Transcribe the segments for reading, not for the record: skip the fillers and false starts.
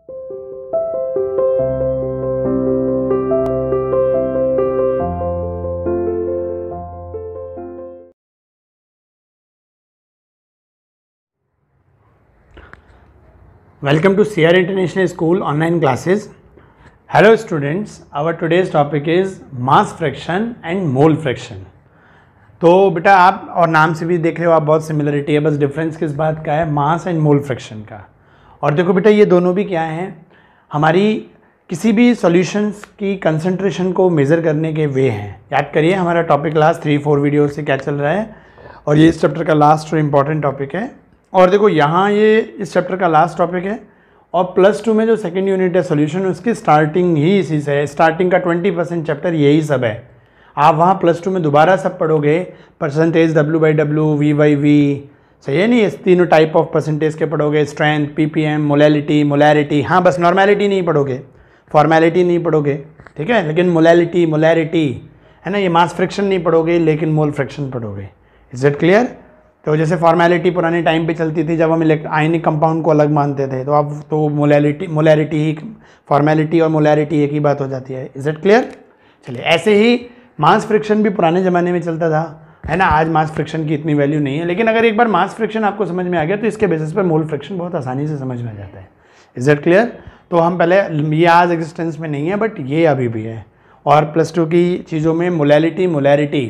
Welcome to CR International School online classes. Hello students, our today's topic is mass fraction and mole fraction. तो बेटा आप और नाम से भी देख रहे हो आप बहुत सिमिलरिटी है, बस डिफरेंस किस बात का है, मास एंड मोल फ्रैक्शन का। और देखो बेटा ये दोनों भी क्या हैं, हमारी किसी भी सॉल्यूशंस की कंसंट्रेशन को मेज़र करने के वे हैं। याद करिए हमारा टॉपिक लास्ट 3-4 वीडियो से क्या चल रहा है और ये इस चैप्टर का लास्ट और इम्पॉर्टेंट टॉपिक है। और देखो यहाँ ये इस चैप्टर का लास्ट टॉपिक है और +2 में जो सेकंड यूनिट है सॉल्यूशन, उसकी स्टार्टिंग ही इसी से है। स्टार्टिंग का 20% चैप्टर यही सब है। आप वहाँ +2 में दोबारा सब पढ़ोगे, परसेंटेज W/W, V/V, सही है नहीं, इस तीनों टाइप ऑफ परसेंटेज के पढ़ोगे, स्ट्रेंथ, PPM, मोलैलिटी, मोलैरिटी। हाँ बस नॉर्मैलिटी नहीं पढ़ोगे, फॉर्मेलिटी नहीं पढ़ोगे, ठीक है, लेकिन मोलैलिटी, मोलैरिटी है ना, ये मास फ्रैक्शन नहीं पढ़ोगे लेकिन मोल फ्रैक्शन पढ़ोगे। Is it clear? तो जैसे फॉर्मेलिटी पुराने टाइम पे चलती थी जब हम आयनिक कंपाउंड को अलग मानते थे, तो अब तो मोलैरिटी ही, फॉर्मेलिटी और मोलैरिटी एक ही बात हो जाती है। Is it clear? चलिए, ऐसे ही मास फ्रिक्शन भी पुराने ज़माने में चलता था, है ना। आज मास फ्रिक्शन की इतनी वैल्यू नहीं है, लेकिन अगर एक बार मास फ्रिक्शन आपको समझ में आ गया तो इसके बेसिस पर मोल फ्रिक्शन बहुत आसानी से समझ में आ जाता है। Is it clear? तो हम पहले, ये आज एग्जिस्टेंस में नहीं है बट ये अभी भी है। और +2 की चीज़ों में मोलैलिटी, मोलैरिटी,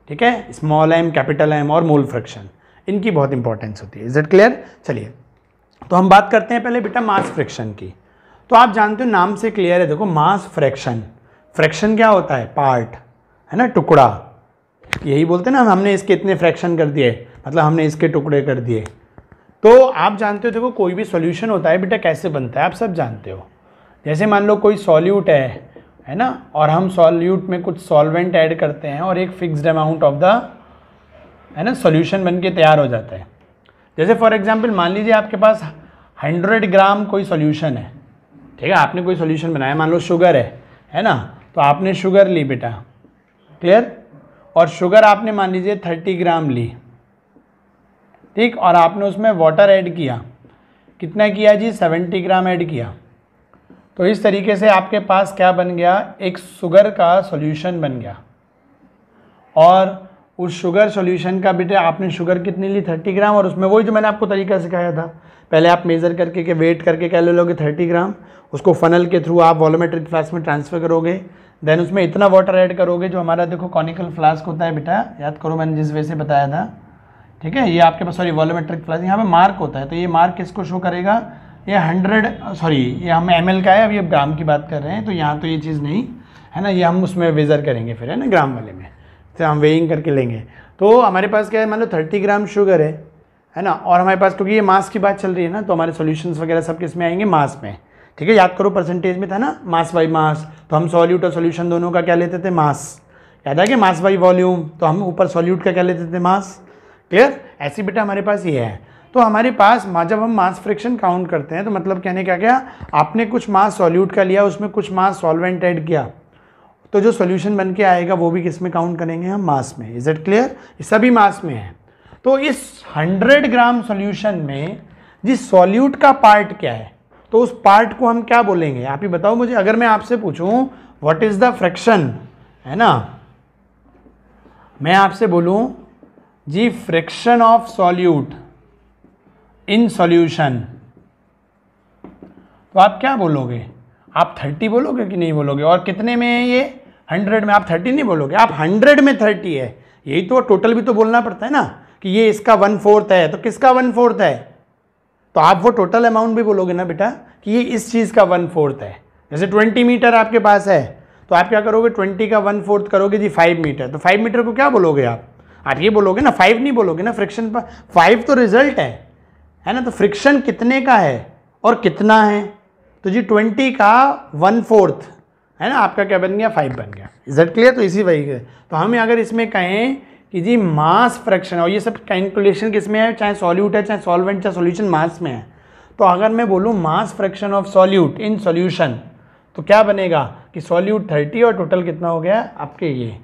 ठीक है, स्मॉल m, कैपिटल M और मोल फ्रैक्शन, इनकी बहुत इंपॉर्टेंस होती है। Is it clear? चलिए, तो हम बात करते हैं पहले बेटा मास फ्रैक्शन की। तो आप जानते हो, नाम से क्लियर है, देखो मास फ्रैक्शन, फ्रैक्शन क्या होता है? पार्ट, है ना, टुकड़ा, यही बोलते हैं ना, हमने इसके इतने फ्रैक्शन कर दिए, मतलब हमने इसके टुकड़े कर दिए। तो आप जानते हो, देखो कोई भी सॉल्यूशन होता है बेटा कैसे बनता है, आप सब जानते हो। जैसे मान लो कोई सॉल्यूट है ना, और हम सॉल्यूट में कुछ सॉल्वेंट ऐड करते हैं और एक फिक्स्ड अमाउंट ऑफ द, है ना, सॉल्यूशन बन के तैयार हो जाता है। जैसे फॉर एग्जांपल मान लीजिए आपके पास 100 ग्राम कोई सॉल्यूशन है, ठीक है, आपने कोई सॉल्यूशन बनाया, मान लो शुगर है ना, तो आपने शुगर ली बेटा, क्लियर, और शुगर आपने मान लीजिए 30 ग्राम ली, ठीक, और आपने उसमें वाटर ऐड किया, कितना किया जी? 70 ग्राम ऐड किया। तो इस तरीके से आपके पास क्या बन गया? एक शुगर का सॉल्यूशन बन गया। और उस शुगर सॉल्यूशन का बेटे आपने शुगर कितनी ली? 30 ग्राम, और उसमें वही जो मैंने आपको तरीका सिखाया था, पहले आप मेज़र करके के वेट करके क्या ले लोगे? 30 ग्राम, उसको फनल के थ्रू आप वॉल्यूमेट्रिक फ्लास्क में ट्रांसफ़र करोगे, देन उसमें इतना वाटर ऐड करोगे, जो हमारा देखो कॉनिकल फ्लास्क होता है बेटा, याद करो मैंने जिस वे से बताया था, ठीक है, ये आपके पास, सॉरी, वॉल्यूमेट्रिक फ्लास्क, यहाँ पे मार्क होता है, तो ये मार्क किसको शो करेगा? ये 100, सॉरी, ये हम ml का है, अभी अब ग्राम की बात कर रहे हैं, तो यहाँ तो ये चीज़ नहीं है ना, ये हम उसमें वेज़र करेंगे फिर, है ना, ग्राम वाले में, तो हम वेइंग करके लेंगे। तो हमारे पास क्या है, मान लो 30 ग्राम शुगर है ना, और हमारे पास, क्योंकि ये मास की बात चल रही है ना, तो हमारे सॉल्यूशंस वगैरह सब किस में आएंगे? मास में, ठीक है। याद करो परसेंटेज में था ना, मास बाई मास, तो हम सॉल्यूट और सॉल्यूशन दोनों का क्या लेते थे? मास। याद है कि मास बाई वॉल्यूम, तो हम ऊपर सॉल्यूट का क्या लेते थे? मास। क्लियर? ऐसी बेटा हमारे पास ये है। तो हमारे पास जब हम मास फ्रैक्शन काउंट करते हैं, तो मतलब कहने क्या क्या, आपने कुछ मास सॉल्यूट का लिया, उसमें कुछ मास सॉल्वेंट ऐड किया, तो जो सॉल्यूशन बन के आएगा वो भी किस में काउंट करेंगे? हम मास में। Is it clear? ये सभी मास में है। तो इस 100 ग्राम सॉल्यूशन में जिस सॉल्यूट का पार्ट क्या है, तो उस पार्ट को हम क्या बोलेंगे? आप ही बताओ मुझे। अगर मैं आपसे पूछूं व्हाट इज द फ्रैक्शन, है ना, मैं आपसे बोलूं जी fraction of solute in solution, तो आप क्या बोलोगे? आप 30 बोलोगे कि नहीं बोलोगे? और कितने में है ये? 100 में। आप 30 नहीं बोलोगे, आप 100 में 30 है। यही तो टोटल भी तो बोलना पड़ता है ना, कि ये इसका 1/4 है, तो किसका 1/4 है? तो आप वो टोटल अमाउंट भी बोलोगे ना बेटा, कि ये इस चीज़ का 1/4 है। जैसे 20 मीटर आपके पास है, तो आप क्या करोगे? 20 का 1/4 करोगे जी 5 मीटर, तो 5 मीटर को क्या बोलोगे आप ये बोलोगे ना, 5 नहीं बोलोगे ना, फ्रिक्शन पर 5 तो रिजल्ट है ना, तो फ्रिक्शन कितने का है और कितना है? तो जी 20 का 1/4 है ना, आपका क्या बन गया? 5 बन गया। Is it clear? तो इसी वही है। तो हम अगर इसमें कहें कि जी मास फ्रैक्शन, और ये सब कैलकुलेशन किस में है, चाहे सॉल्यूट है, चाहे सॉल्वेंट, चाहे सॉल्यूशन, मास में है। तो अगर मैं बोलूँ mass fraction of solute in solution, तो क्या बनेगा कि सॉल्यूट 30 और टोटल कितना हो गया आपके ये।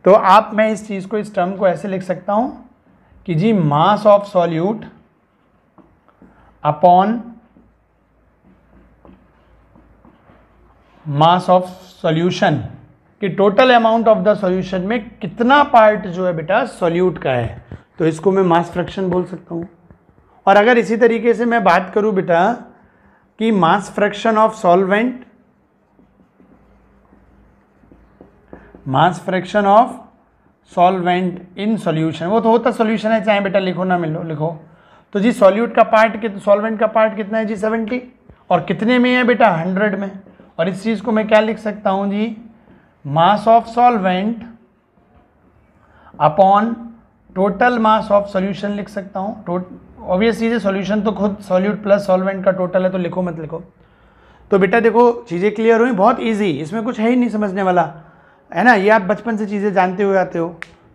तो आप, मैं इस चीज़ को, इस टर्म को ऐसे लिख सकता हूँ कि जी mass of solute upon mass of solution कि total amount of the solution में कितना पार्ट जो है बेटा सॉल्यूट का है, तो इसको मैं मास फ्रैक्शन बोल सकता हूँ। और अगर इसी तरीके से मैं बात करूँ बेटा कि mass fraction of solvent, mass fraction of solvent in solution, वो तो होता सॉल्यूशन है चाहे बेटा लिखो ना मिलो लिखो, तो जी सॉल्यूट का पार्ट सॉल्वेंट का पार्ट कितना है जी 70, और कितने में है बेटा 100 में। और इस चीज़ को मैं क्या लिख सकता हूँ जी, mass of solvent upon total mass of solution लिख सकता हूँ। ऑब्वियस चीज़ है, सॉल्यूशन तो खुद सॉल्यूट प्लस सॉल्वेंट का टोटल है, तो लिखो मत लिखो। तो बेटा देखो चीज़ें क्लियर हुई, बहुत इजी, इसमें कुछ है ही नहीं समझने वाला, है ना, ये आप बचपन से चीज़ें जानते हुए आते हो।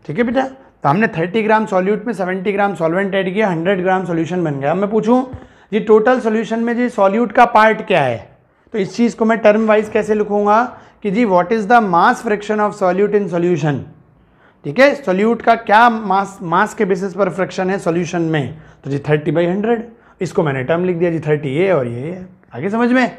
ठीक है बेटा, तो हमने 30 ग्राम सॉल्यूट में 70 ग्राम सॉल्वेंट ऐड किया, 100 ग्राम सॉल्यूशन बन गया। अब मैं पूछूं जी टोटल सॉल्यूशन में जी सॉल्यूट का पार्ट क्या है, तो इस चीज़ को मैं टर्म वाइज कैसे लिखूंगा कि जी what is the mass fraction of solute in solution. ठीक है, सॉल्यूट का क्या मास के बेसिस पर फ्रैक्शन है सॉल्यूशन में, तो जी 30/100, इसको मैंने टर्म लिख दिया जी 30 ये और ये है। आगे समझ में।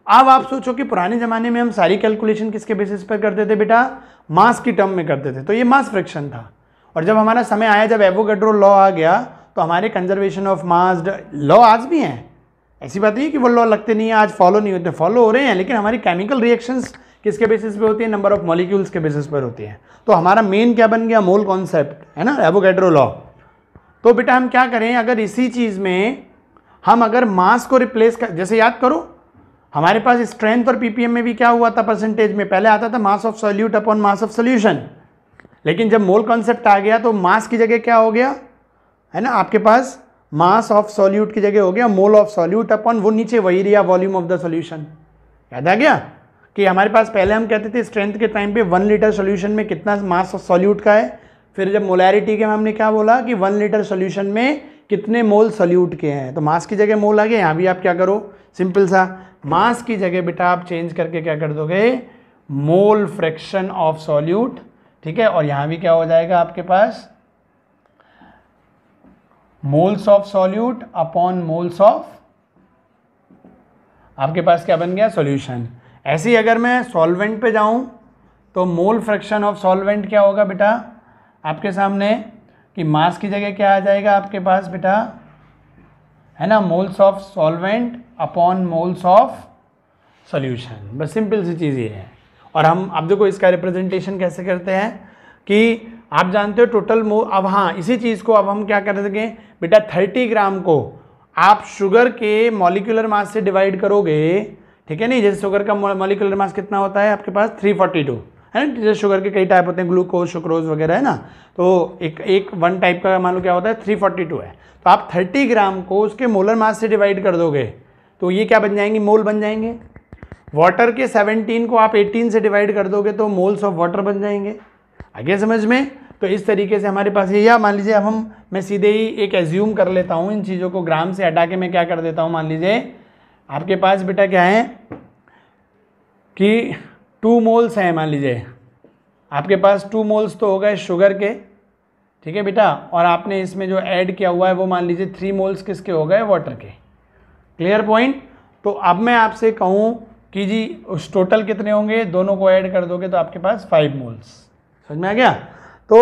अब आप सोचो कि पुराने ज़माने में हम सारी कैलकुलेशन किसके बेसिस पर करते थे बेटा, मास की टर्म में करते थे, तो ये मास फ्रैक्शन था। और जब हमारा समय आया, जब एवोगाड्रो लॉ आ गया, तो हमारे कंजर्वेशन ऑफ मास लॉ आज भी हैं, ऐसी बात नहीं है कि वो लॉ लगते नहीं है, आज फॉलो नहीं होते, फॉलो हो रहे हैं, लेकिन हमारी केमिकल रिएक्शंस किसके बेसिस पे होती है, नंबर ऑफ मॉलिक्यूल्स के बेसिस पर होती है। तो हमारा मेन क्या बन गया, मोल कॉन्सेप्ट, है ना, एवोगाड्रो लॉ। तो बेटा हम क्या करें, अगर इसी चीज़ में हम अगर मास को रिप्लेस कर, जैसे याद करो हमारे पास स्ट्रेंथ और पीपीएम में भी क्या हुआ था परसेंटेज में, पहले आता था मास of solute upon mass of solution, लेकिन जब मोल कॉन्सेप्ट आ गया तो मास की जगह क्या हो गया, है ना, आपके पास मास ऑफ सॉल्यूट की जगह हो गया मोल ऑफ सॉल्यूट अपॉन वो नीचे वही रिया वॉल्यूम ऑफ द सॉल्यूशन। याद आ गया कि हमारे पास पहले हम कहते थे स्ट्रेंथ के टाइम पे 1 लीटर सॉल्यूशन में कितना मास ऑफ सॉल्यूट का है, फिर जब मोलैरिटी के हमने क्या बोला कि 1 लीटर सॉल्यूशन में कितने मोल सॉल्यूट के हैं, तो मास की जगह मोल आ गया। यहाँ भी आप क्या करो, सिंपल सा मास की जगह बेटा आप चेंज करके क्या कर दोगे, मोल फ्रैक्शन ऑफ सॉल्यूट। ठीक है, और यहाँ भी क्या हो जाएगा आपके पास, moles of solute upon moles of, आपके पास क्या बन गया, सॉल्यूशन। ऐसे ही अगर मैं सॉल्वेंट पे जाऊं तो मोल फ्रैक्शन ऑफ सॉल्वेंट क्या होगा बेटा आपके सामने, कि मास की जगह क्या आ जाएगा आपके पास बेटा, है ना, moles of solvent upon moles of solution. बस सिंपल सी चीज़ ये है। और हम अब देखो इसका रिप्रेजेंटेशन कैसे करते हैं कि आप जानते हो टोटल मोल। अब हाँ, इसी चीज़ को अब हम क्या कर सकें बेटा, 30 ग्राम को आप शुगर के मॉलिक्यूलर मास से डिवाइड करोगे, ठीक है नहीं, जैसे शुगर का मॉलिक्यूलर मास कितना होता है आपके पास 342, है ना, जैसे शुगर के कई टाइप होते हैं, ग्लूकोज सुक्रोज वगैरह, है ना, तो एक वन टाइप का मान लो क्या होता है 342 है, तो आप 30 ग्राम को उसके मोलर मास से डिवाइड कर दोगे तो ये क्या बन जाएंगे, मोल बन जाएंगे। वाटर के 17 को आप 18 से डिवाइड कर दोगे तो मोल्स ऑफ वाटर बन जाएंगे। आगे समझ में। तो इस तरीके से हमारे पास ये, या मान लीजिए अब मैं सीधे ही एक एज्यूम कर लेता हूँ, इन चीज़ों को ग्राम से हटा के मैं क्या कर देता हूँ, मान लीजिए आपके पास बेटा क्या है कि 2 मोल्स हैं, मान लीजिए आपके पास 2 मोल्स तो हो गए शुगर के, ठीक है बेटा, और आपने इसमें जो ऐड किया हुआ है वो मान लीजिए 3 मोल्स किसके हो गए, वाटर के। Clear point. तो अब मैं आपसे कहूँ कि जी उस टोटल कितने होंगे, दोनों को ऐड कर दोगे तो आपके पास 5 मोल्स। समझ में आ गया। तो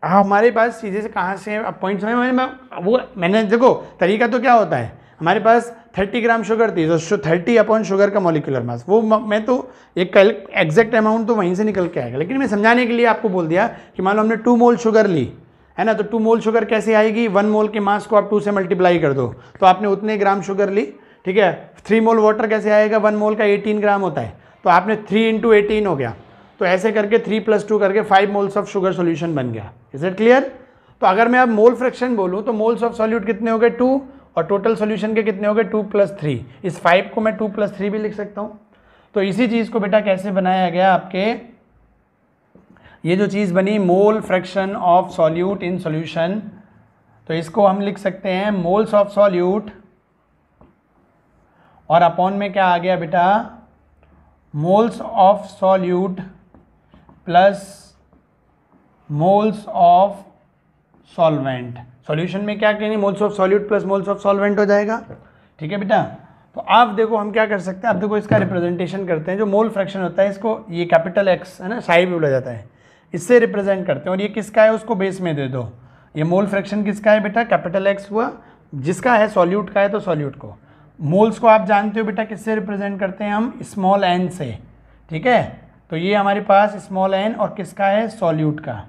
हमारे पास चीज़ें से कहाँ से अब पॉइंट समझ में, मैंने देखो तरीका तो क्या होता है, हमारे पास 30 ग्राम शुगर थी तो 30 अपॉन शुगर का मॉलिक्यूलर मास, वो मैं तो एक एग्जैक्ट अमाउंट तो वहीं से निकल के आएगा, लेकिन मैं समझाने के लिए आपको बोल दिया कि मान लो हमने 2 मोल शुगर ली, है ना, तो 2 मोल शुगर कैसे आएगी, 1 मोल के मास को आप 2 से मल्टीप्लाई कर दो तो आपने उतने ग्राम शुगर ली, ठीक है। 3 मोल वाटर कैसे आएगा, 1 मोल का 18 ग्राम होता है, तो आपने 3 × 18 हो गया, तो ऐसे करके 3 + 2 करके 5 मोल्स ऑफ शुगर सॉल्यूशन बन गया। Is it clear. तो अगर मैं अब मोल फ्रैक्शन बोलूँ तो मोल्स ऑफ सॉल्यूट कितने हो गए 2, और टोटल सॉल्यूशन के कितने हो गए 2 + 3, इस 5 को मैं 2 + 3 भी लिख सकता हूँ। तो इसी चीज़ को बेटा कैसे बनाया गया आपके, ये जो चीज़ बनी mole fraction of solute in solution, तो इसको हम लिख सकते हैं मोल्स ऑफ सॉल्यूट, और अपॉन में क्या आ गया बेटा, moles of solute plus moles of solvent. Solution में क्या कहेंगे, moles of solute plus moles of solvent हो जाएगा, ठीक है बेटा। तो आप देखो हम क्या कर सकते हैं, आप देखो इसका रिप्रेजेंटेशन करते हैं, जो मोल फ्रैक्शन होता है इसको ये कैपिटल एक्स है ना, साई भी बोला जाता है, इससे रिप्रेजेंट करते हैं। और ये किसका है उसको बेस में दे दो, ये मोल फ्रैक्शन किसका है बेटा, कैपिटल एक्स हुआ, जिसका है सॉल्यूट का है तो सॉल्यूट को। मोल्स को आप जानते हो बेटा किससे रिप्रेजेंट करते हैं हम, स्मॉल एन से, ठीक है। तो ये हमारे पास स्मॉल एन और किसका है, सॉल्यूट का,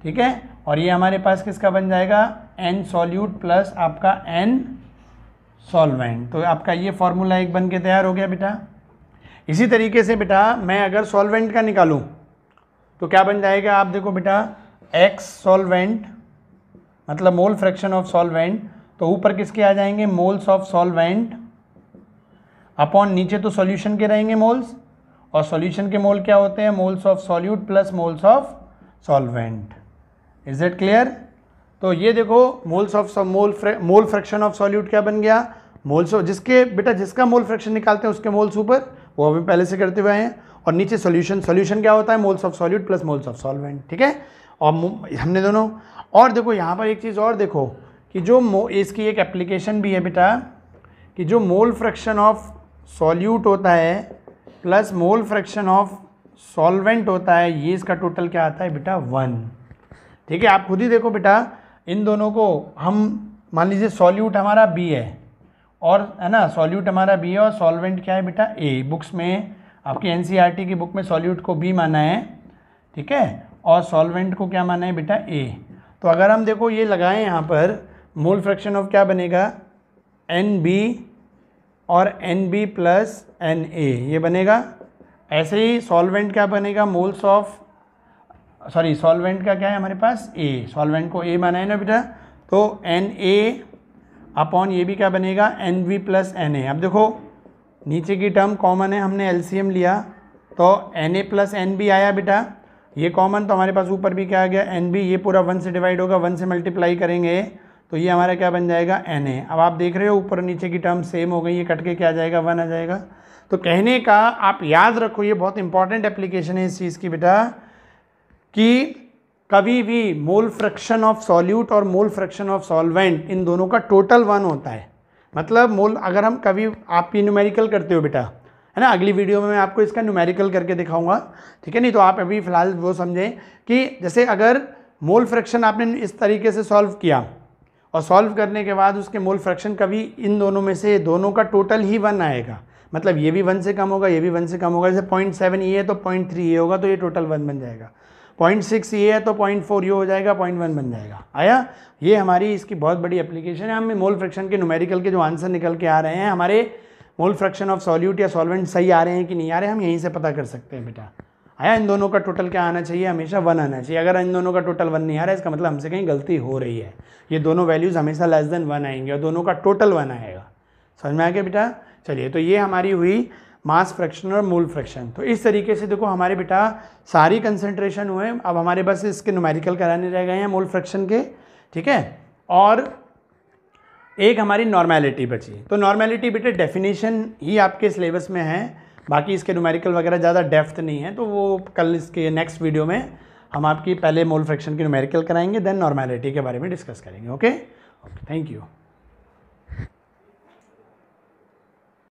ठीक है। और ये हमारे पास किसका बन जाएगा, एन सॉल्यूट प्लस आपका एन सॉल्वेंट। तो आपका ये फॉर्मूला एक बन के तैयार हो गया बेटा। इसी तरीके से बेटा मैं अगर सॉल्वेंट का निकालूं तो क्या बन जाएगा, आप देखो बेटा एक्स सॉल्वेंट मतलब मोल फ्रैक्शन ऑफ सॉल्वेंट, तो ऊपर किसके आ जाएंगे, मोल्स ऑफ सॉल्वेंट अपॉन नीचे तो सॉल्यूशन के रहेंगे मोल्स, और सॉल्यूशन के मोल क्या होते हैं, moles of solute plus moles of solvent. Is it clear. तो ये देखो moles of mole fraction of solute क्या बन गया, मोल्स ऑफ, जिसके बेटा जिसका मोल फ्रैक्शन निकालते हैं उसके मोल्स ऊपर, वो अभी पहले से करते हुए हैं, और नीचे सॉल्यूशन, सॉल्यूशन क्या होता है, moles of solute plus moles of solvent, ठीक है। और हमने दोनों, और देखो यहाँ पर एक चीज़ और देखो कि जो इसकी एक एप्लीकेशन भी है बेटा, कि जो मोल फ्रैक्शन ऑफ सॉल्यूट होता है plus mole fraction of solvent होता है, ये इसका टोटल क्या आता है बेटा 1, ठीक है। आप खुद ही देखो बेटा, इन दोनों को हम मान लीजिए सॉल्यूट हमारा बी है, और है ना सॉल्यूट हमारा बी है और सॉल्वेंट क्या है बेटा ए। बुक्स में आपकी एनसीईआरटी की बुक में सॉल्यूट को बी माना है, ठीक है, और सॉल्वेंट को क्या माना है बेटा ए। तो अगर हम देखो ये लगाएं यहाँ पर, मोल फ्रैक्शन ऑफ क्या बनेगा, एन बी और N B plus N A, ये बनेगा। ऐसे ही सॉल्वेंट क्या बनेगा, मोल्स ऑफ सॉल्वेंट का क्या है हमारे पास ए, सॉल्वेंट को ए माना है ना बेटा, तो एन ए अपॉन ये भी क्या बनेगा, N V plus N A. अब देखो नीचे की टर्म कॉमन है, हमने एलसीएम लिया तो N A plus N B आया बेटा, ये कॉमन, तो हमारे पास ऊपर भी क्या आ गया, एन बी, ये पूरा 1 से डिवाइड होगा, 1 से मल्टीप्लाई करेंगे तो ये हमारा क्या बन जाएगा, एन ए। अब आप देख रहे हो ऊपर नीचे की टर्म सेम हो गई, ये कट के क्या आ जाएगा, 1 आ जाएगा। तो कहने का आप याद रखो, ये बहुत इंपॉर्टेंट एप्लीकेशन है इस चीज़ की बेटा, कि कभी भी मोल फ्रैक्शन ऑफ सॉल्यूट और मोल फ्रैक्शन ऑफ सॉल्वेंट, इन दोनों का टोटल 1 होता है। मतलब मोल, अगर हम कभी आप ये न्यूमेरिकल करते हो बेटा, है ना, अगली वीडियो में मैं आपको इसका न्यूमेरिकल करके दिखाऊंगा, ठीक है। नहीं तो आप अभी फ़िलहाल वो समझें कि जैसे अगर मोल फ्रैक्शन आपने इस तरीके से सॉल्व किया, और सॉल्व करने के बाद उसके मोल फ्रैक्शन कभी इन दोनों में से दोनों का टोटल ही 1 आएगा, मतलब ये भी 1 से कम होगा, ये भी 1 से कम होगा। जैसे 0.7 ये है तो 0.3 ये होगा, तो ये टोटल 1 बन जाएगा। 0.6 ये है तो 0.4 ये हो जाएगा, 0.1 बन जाएगा। आया, ये हमारी इसकी बहुत बड़ी एप्लीकेशन है। हमें मोल फ्रैक्शन के न्यूमेरिकल के जो आंसर निकल के आ रहे हैं, हमारे मोल फ्रैक्शन ऑफ सॉल्यूट या सॉल्वेंट सही आ रहे हैं कि नहीं आ रहे हैं, हम यहीं से पता कर सकते हैं बेटा। आया, इन दोनों का टोटल क्या आना चाहिए, हमेशा 1 आना चाहिए। अगर इन दोनों का टोटल 1 नहीं आ रहा है, इसका मतलब हमसे कहीं गलती हो रही है। ये दोनों वैल्यूज़ हमेशा लेस देन 1 आएंगे और दोनों का टोटल 1 आएगा। समझ में आ गया बेटा। चलिए, तो ये हमारी हुई मास फ्रैक्शन और मोल फ्रैक्शन। तो इस तरीके से देखो हमारे बेटा सारी कंसंट्रेशन हुए, अब हमारे बस इसके न्यूमेरिकल कराने रह गए हैं मोल फ्रैक्शन के, ठीक है। और एक हमारी नॉर्मेलिटी बची। तो नॉर्मेलिटी बेटा डेफिनेशन ही आपके सिलेबस में है, बाकी इसके न्यूमेरिकल वगैरह ज़्यादा डेप्थ नहीं है, तो वो कल इसके नेक्स्ट वीडियो में हम आपकी पहले मोल फ्रैक्शन की न्यूमेरिकल कराएंगे, देन नॉर्मेलिटी के बारे में डिस्कस करेंगे। Okay, thank you.